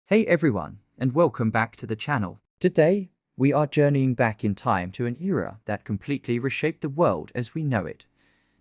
Hey everyone, and welcome back to the channel. Today, we are journeying back in time to an era that completely reshaped the world as we know it.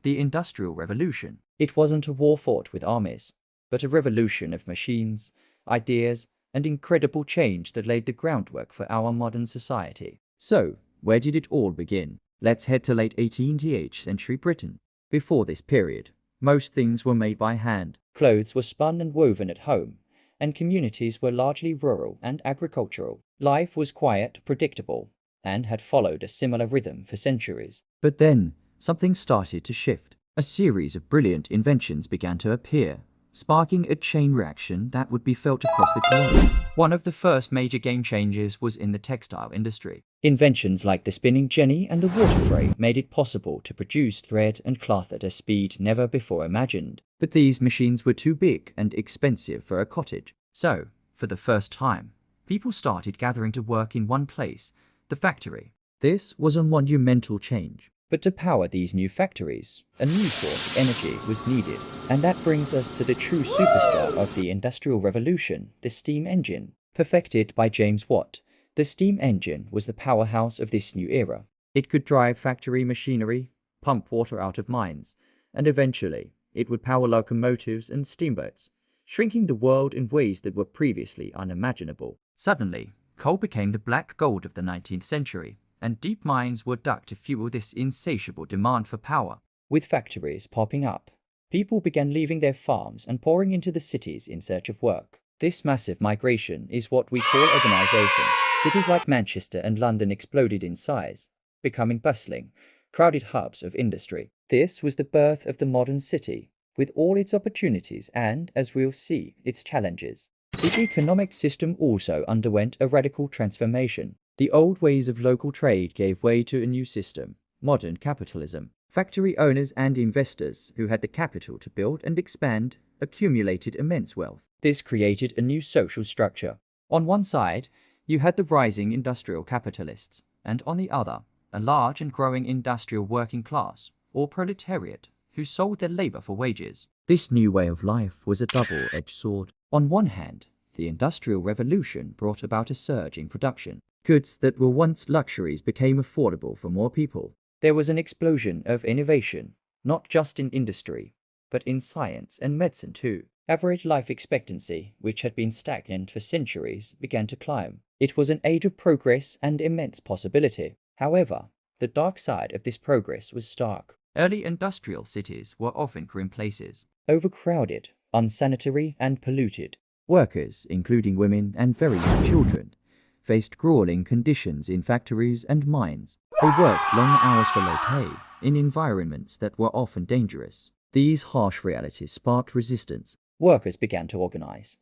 The Industrial Revolution. It wasn't a war fought with armies, but a revolution of machines, ideas, and incredible change that laid the groundwork for our modern society. So, where did it all begin? Let's head to late 18th century Britain. Before this period, most things were made by hand. Clothes were spun and woven at home, and communities were largely rural and agricultural. Life was quiet, predictable, and had followed a similar rhythm for centuries. But then, something started to shift. A series of brilliant inventions began to appear, sparking a chain reaction that would be felt across the globe. One of the first major game changers was in the textile industry. Inventions like the spinning jenny and the water frame made it possible to produce thread and cloth at a speed never before imagined. But these machines were too big and expensive for a cottage. So, for the first time, people started gathering to work in one place, the factory. This was a monumental change. But to power these new factories, a new source of energy was needed. And that brings us to the true superstar of the Industrial Revolution, the steam engine. Perfected by James Watt, the steam engine was the powerhouse of this new era. It could drive factory machinery, pump water out of mines, and eventually, it would power locomotives and steamboats, shrinking the world in ways that were previously unimaginable. Suddenly, coal became the black gold of the 19th century, and deep mines were dug to fuel this insatiable demand for power. With factories popping up, people began leaving their farms and pouring into the cities in search of work. This massive migration is what we call urbanization. Cities like Manchester and London exploded in size, becoming bustling, crowded hubs of industry. This was the birth of the modern city, with all its opportunities and, as we'll see, its challenges. The economic system also underwent a radical transformation. The old ways of local trade gave way to a new system, modern capitalism. Factory owners and investors who had the capital to build and expand accumulated immense wealth. This created a new social structure. On one side, you had the rising industrial capitalists, and on the other, a large and growing industrial working class, or proletariat, who sold their labor for wages. This new way of life was a double-edged sword. On one hand, the Industrial Revolution brought about a surge in production. Goods that were once luxuries became affordable for more people. There was an explosion of innovation, not just in industry, but in science and medicine too. Average life expectancy, which had been stagnant for centuries, began to climb. It was an age of progress and immense possibility. However, the dark side of this progress was stark. Early industrial cities were often grim places, overcrowded, unsanitary, and polluted. Workers, including women and very young children, faced grueling conditions in factories and mines. They worked long hours for low pay, in environments that were often dangerous. These harsh realities sparked resistance. Workers began to organize,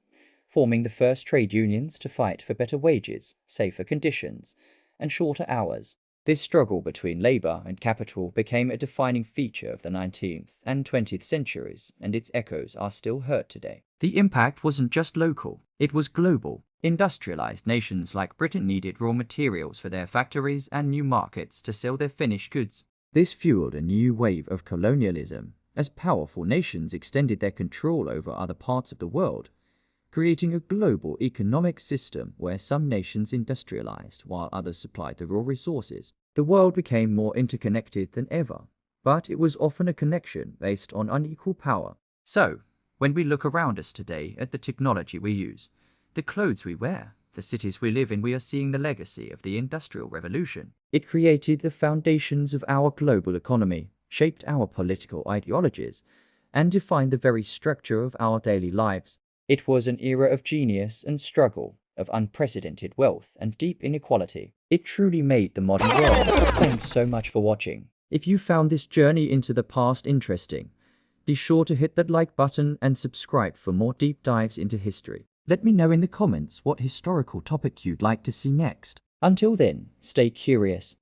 forming the first trade unions to fight for better wages, safer conditions, and shorter hours. This struggle between labor and capital became a defining feature of the 19th and 20th centuries, and its echoes are still heard today. The impact wasn't just local, it was global. Industrialized nations like Britain needed raw materials for their factories and new markets to sell their finished goods. This fueled a new wave of colonialism, as powerful nations extended their control over other parts of the world, creating a global economic system where some nations industrialized while others supplied the raw resources. The world became more interconnected than ever, but it was often a connection based on unequal power. So, when we look around us today at the technology we use, the clothes we wear, the cities we live in, we are seeing the legacy of the Industrial Revolution. It created the foundations of our global economy, shaped our political ideologies, and defined the very structure of our daily lives. It was an era of genius and struggle, of unprecedented wealth and deep inequality. It truly made the modern world. Thanks so much for watching. If you found this journey into the past interesting, be sure to hit that like button and subscribe for more deep dives into history. Let me know in the comments what historical topic you'd like to see next. Until then, stay curious,